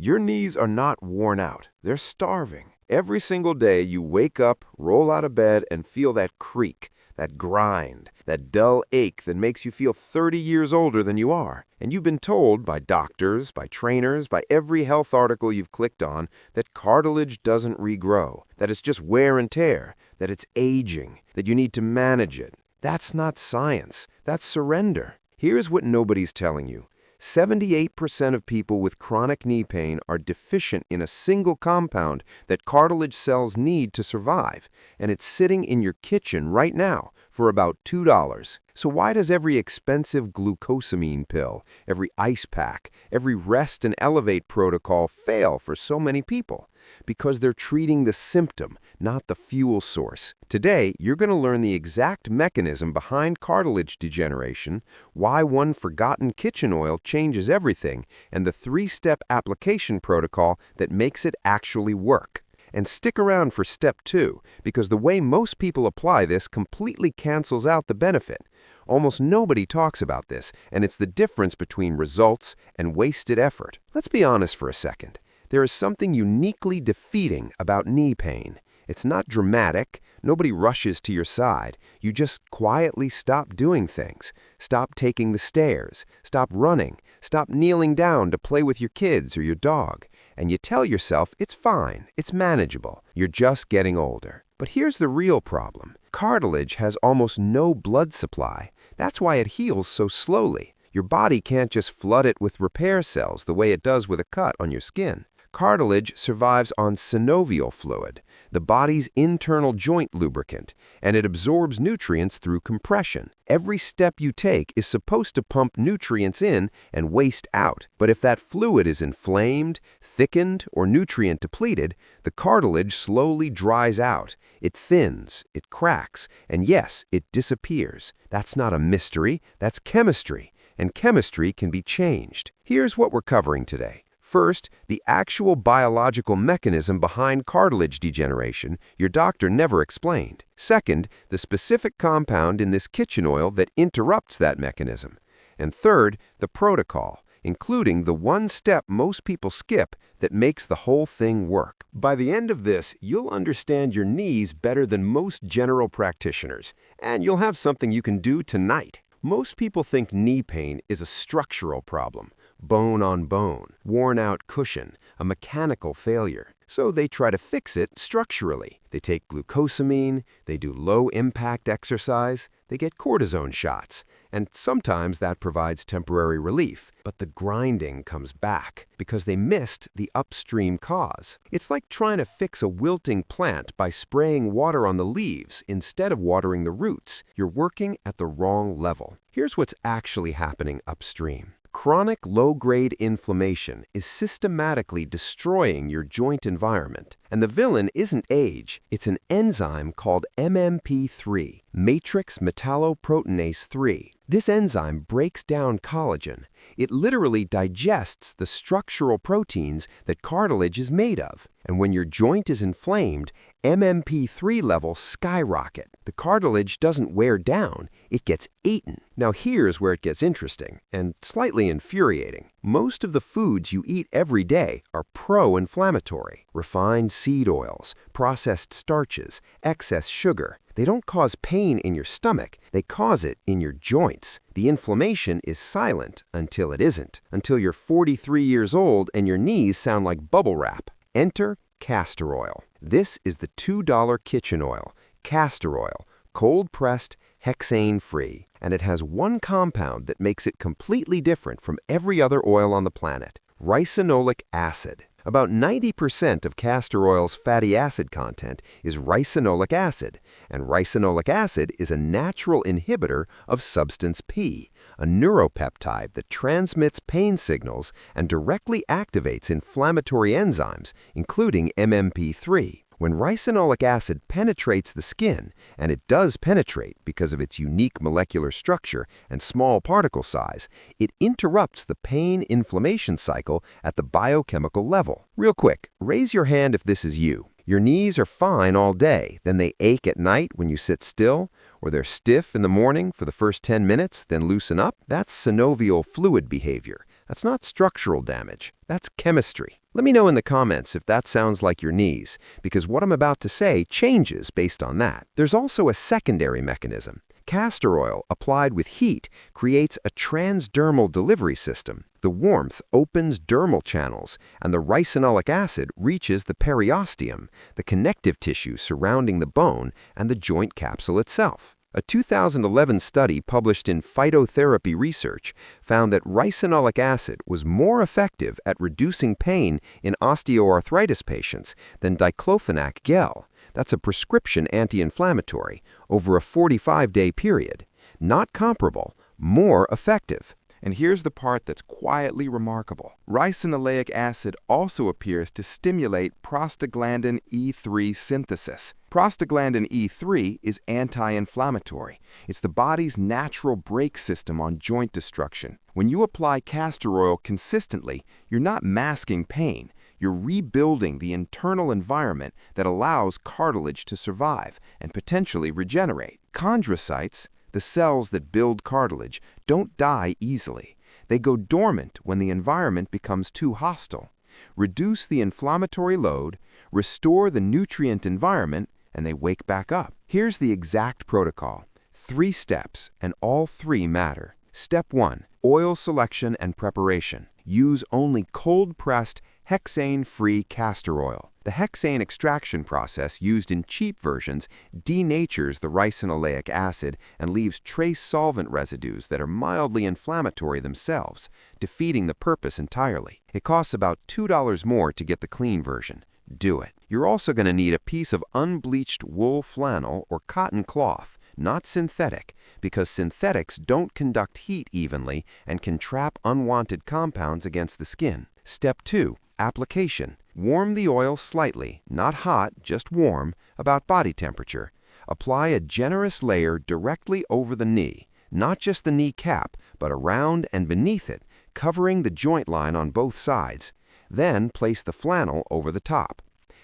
Your knees are not worn out. They're starving. Every single day you wake up, roll out of bed, and feel that creak, that grind, that dull ache that makes you feel 30 years older than you are. And you've been told by doctors, by trainers, by every health article you've clicked on that cartilage doesn't regrow, that it's just wear and tear, that it's aging, that you need to manage it. That's not science. That's surrender. Here's what nobody's telling you. 78% of people with chronic knee pain are deficient in a single compound that cartilage cells need to survive, and it's sitting in your kitchen right now for about $2. So why does every expensive glucosamine pill, every ice pack, every rest and elevate protocol fail for so many people? Because they're treating the symptom, not the fuel source. Today, you're going to learn the exact mechanism behind cartilage degeneration, why one forgotten kitchen oil changes everything, and the 3-step application protocol that makes it actually work. And stick around for step 2, because the way most people apply this completely cancels out the benefit. Almost nobody talks about this, and it's the difference between results and wasted effort. Let's be honest for a second. There is something uniquely defeating about knee pain. It's not dramatic. Nobody rushes to your side. You just quietly stop doing things. Stop taking the stairs. Stop running. Stop kneeling down to play with your kids or your dog. And you tell yourself it's fine. It's manageable. You're just getting older. But here's the real problem. Cartilage has almost no blood supply. That's why it heals so slowly. Your body can't just flood it with repair cells the way it does with a cut on your skin. Cartilage survives on synovial fluid, the body's internal joint lubricant, and it absorbs nutrients through compression. Every step you take is supposed to pump nutrients in and waste out. But if that fluid is inflamed, thickened, or nutrient depleted, the cartilage slowly dries out. It thins, it cracks, and yes, it disappears. That's not a mystery, that's chemistry. And chemistry can be changed. Here's what we're covering today. First, the actual biological mechanism behind cartilage degeneration your doctor never explained. Second, the specific compound in this kitchen oil that interrupts that mechanism. And third, the protocol, including the one step most people skip that makes the whole thing work. By the end of this, you'll understand your knees better than most general practitioners, and you'll have something you can do tonight. Most people think knee pain is a structural problem. Bone on bone, worn out cushion, a mechanical failure. So they try to fix it structurally. They take glucosamine, they do low-impact exercise, they get cortisone shots, and sometimes that provides temporary relief. But the grinding comes back because they missed the upstream cause. It's like trying to fix a wilting plant by spraying water on the leaves instead of watering the roots. You're working at the wrong level. Here's what's actually happening upstream. Chronic low-grade inflammation is systematically destroying your joint environment. And the villain isn't age, it's an enzyme called MMP3, matrix metalloproteinase 3. This enzyme breaks down collagen. It literally digests the structural proteins that cartilage is made of. And when your joint is inflamed, MMP3 levels skyrocket. The cartilage doesn't wear down, it gets eaten. Now here's where it gets interesting and slightly infuriating. Most of the foods you eat every day are pro-inflammatory. Refined seed oils, processed starches, excess sugar. They don't cause pain in your stomach, they cause it in your joints. The inflammation is silent until it isn't, until you're 43 years old and your knees sound like bubble wrap. Enter castor oil. This is the $2 kitchen oil, castor oil, cold-pressed, hexane-free, and it has one compound that makes it completely different from every other oil on the planet, ricinoleic acid. About 90% of castor oil's fatty acid content is ricinoleic acid, and ricinoleic acid is a natural inhibitor of substance P, a neuropeptide that transmits pain signals and directly activates inflammatory enzymes, including MMP3. When ricinoleic acid penetrates the skin, and it does penetrate because of its unique molecular structure and small particle size, it interrupts the pain-inflammation cycle at the biochemical level. Real quick, raise your hand if this is you. Your knees are fine all day, then they ache at night when you sit still, or they're stiff in the morning for the first 10 minutes, then loosen up. That's synovial fluid behavior, That's not structural damage, that's chemistry. Let me know in the comments if that sounds like your knees, because what I'm about to say changes based on that. There's also a secondary mechanism. Castor oil applied with heat creates a transdermal delivery system. The warmth opens dermal channels, and the ricinoleic acid reaches the periosteum, the connective tissue surrounding the bone and the joint capsule itself. A 2011 study published in Phytotherapy Research found that ricinoleic acid was more effective at reducing pain in osteoarthritis patients than diclofenac gel. That's a prescription anti-inflammatory over a 45-day period. Not comparable, more effective. And here's the part that's quietly remarkable. Ricinoleic acid also appears to stimulate prostaglandin E3 synthesis. Prostaglandin E3 is anti-inflammatory. It's the body's natural brake system on joint destruction. When you apply castor oil consistently, you're not masking pain. You're rebuilding the internal environment that allows cartilage to survive and potentially regenerate. Chondrocytes, the cells that build cartilage, don't die easily. They go dormant when the environment becomes too hostile. Reduce the inflammatory load, restore the nutrient environment, and they wake back up. Here's the exact protocol. 3 steps, and all 3 matter. Step 1. Oil selection and preparation. Use only cold-pressed, hexane-free castor oil. The hexane extraction process used in cheap versions denatures the ricinoleic acid and leaves trace solvent residues that are mildly inflammatory themselves, defeating the purpose entirely. It costs about $2 more to get the clean version. Do it. You're also going to need a piece of unbleached wool flannel or cotton cloth, not synthetic, because synthetics don't conduct heat evenly and can trap unwanted compounds against the skin. Step 2. Application. Warm the oil slightly, not hot, just warm, about body temperature. Apply a generous layer directly over the knee, not just the knee cap, but around and beneath it, covering the joint line on both sides. Then place the flannel over the top.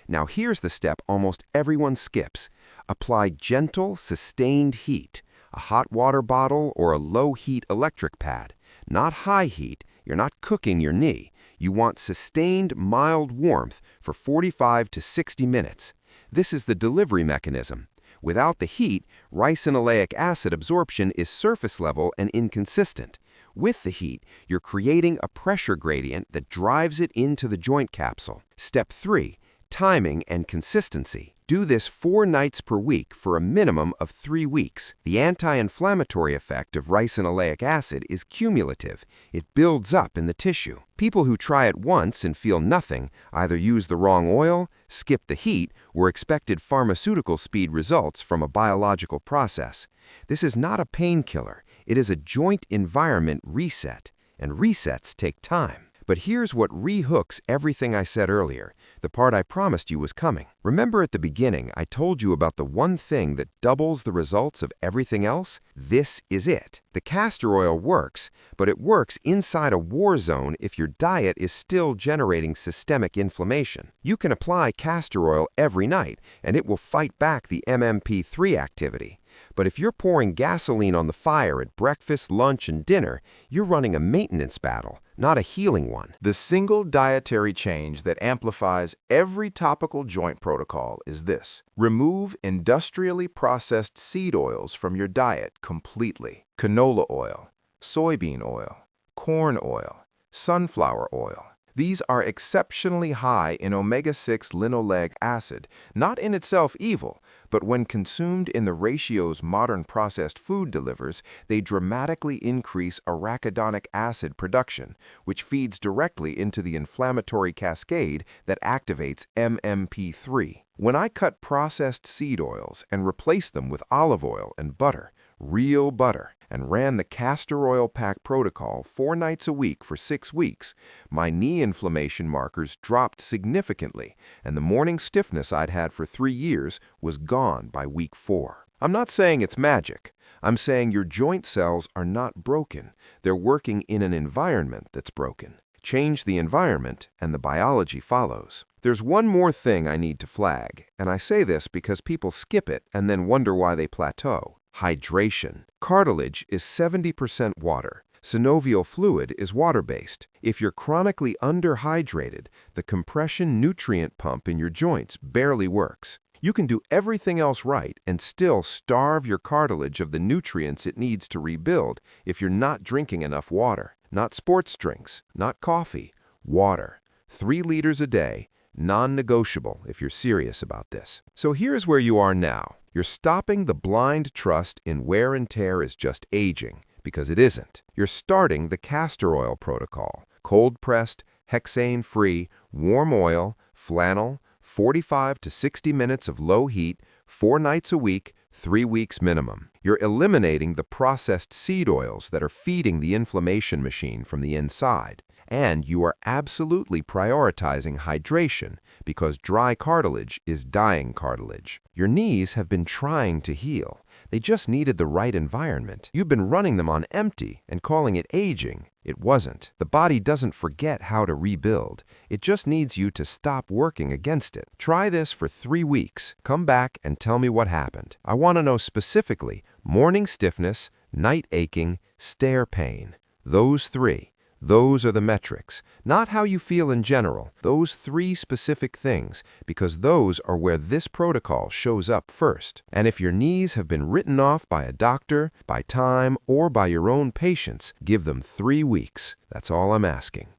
Now here's the step almost everyone skips. Apply gentle, sustained heat, a hot water bottle or a low-heat electric pad. Not high heat, you're not cooking your knee. You want sustained, mild warmth for 45 to 60 minutes. This is the delivery mechanism. Without the heat, ricinoleic acid absorption is surface level and inconsistent. With the heat, you're creating a pressure gradient that drives it into the joint capsule. Step 3. Timing and consistency. Do this 4 nights per week for a minimum of 3 weeks. The anti-inflammatory effect of ricinoleic acid is cumulative. It builds up in the tissue. People who try it once and feel nothing either use the wrong oil, skip the heat, or expected pharmaceutical speed results from a biological process. This is not a painkiller. It is a joint environment reset, and resets take time. But here's what rehooks everything I said earlier, the part I promised you was coming. Remember at the beginning, I told you about the one thing that doubles the results of everything else? This is it. The castor oil works, but it works inside a war zone if your diet is still generating systemic inflammation. You can apply castor oil every night, and it will fight back the MMP3 activity. But if you're pouring gasoline on the fire at breakfast, lunch, and dinner, you're running a maintenance battle, not a healing one. The single dietary change that amplifies every topical joint protocol is this. Remove industrially processed seed oils from your diet completely. Canola oil, soybean oil, corn oil, sunflower oil. These are exceptionally high in omega-6 linoleic acid, not in itself evil, but when consumed in the ratios modern processed food delivers, they dramatically increase arachidonic acid production, which feeds directly into the inflammatory cascade that activates MMP3. When I cut processed seed oils and replaced them with olive oil and butter, real butter, and ran the castor oil pack protocol 4 nights a week for 6 weeks, my knee inflammation markers dropped significantly, and the morning stiffness I'd had for 3 years was gone by week 4. I'm not saying it's magic. I'm saying your joint cells are not broken. They're working in an environment that's broken. Change the environment, and the biology follows. There's one more thing I need to flag, and I say this because people skip it and then wonder why they plateau. Hydration. Cartilage is 70% water. Synovial fluid is water-based. If you're chronically underhydrated, the compression nutrient pump in your joints barely works. You can do everything else right and still starve your cartilage of the nutrients it needs to rebuild if you're not drinking enough water. Not sports drinks, not coffee, water. 3 liters a day, non-negotiable if you're serious about this. So here's where you are now. You're stopping the blind trust in wear and tear is just aging, because it isn't. You're starting the castor oil protocol. Cold-pressed, hexane-free, warm oil, flannel, 45 to 60 minutes of low heat, 4 nights a week, 3 weeks minimum. You're eliminating the processed seed oils that are feeding the inflammation machine from the inside. And you are absolutely prioritizing hydration because dry cartilage is dying cartilage. Your knees have been trying to heal. They just needed the right environment. You've been running them on empty and calling it aging. It wasn't. The body doesn't forget how to rebuild. It just needs you to stop working against it. Try this for 3 weeks. Come back and tell me what happened. I want to know specifically morning stiffness, night aching, stair pain. Those 3. Those are the metrics, not how you feel in general, those 3 specific things, because those are where this protocol shows up first. And if your knees have been written off by a doctor, by time, or by your own patients, give them 3 weeks. That's all I'm asking.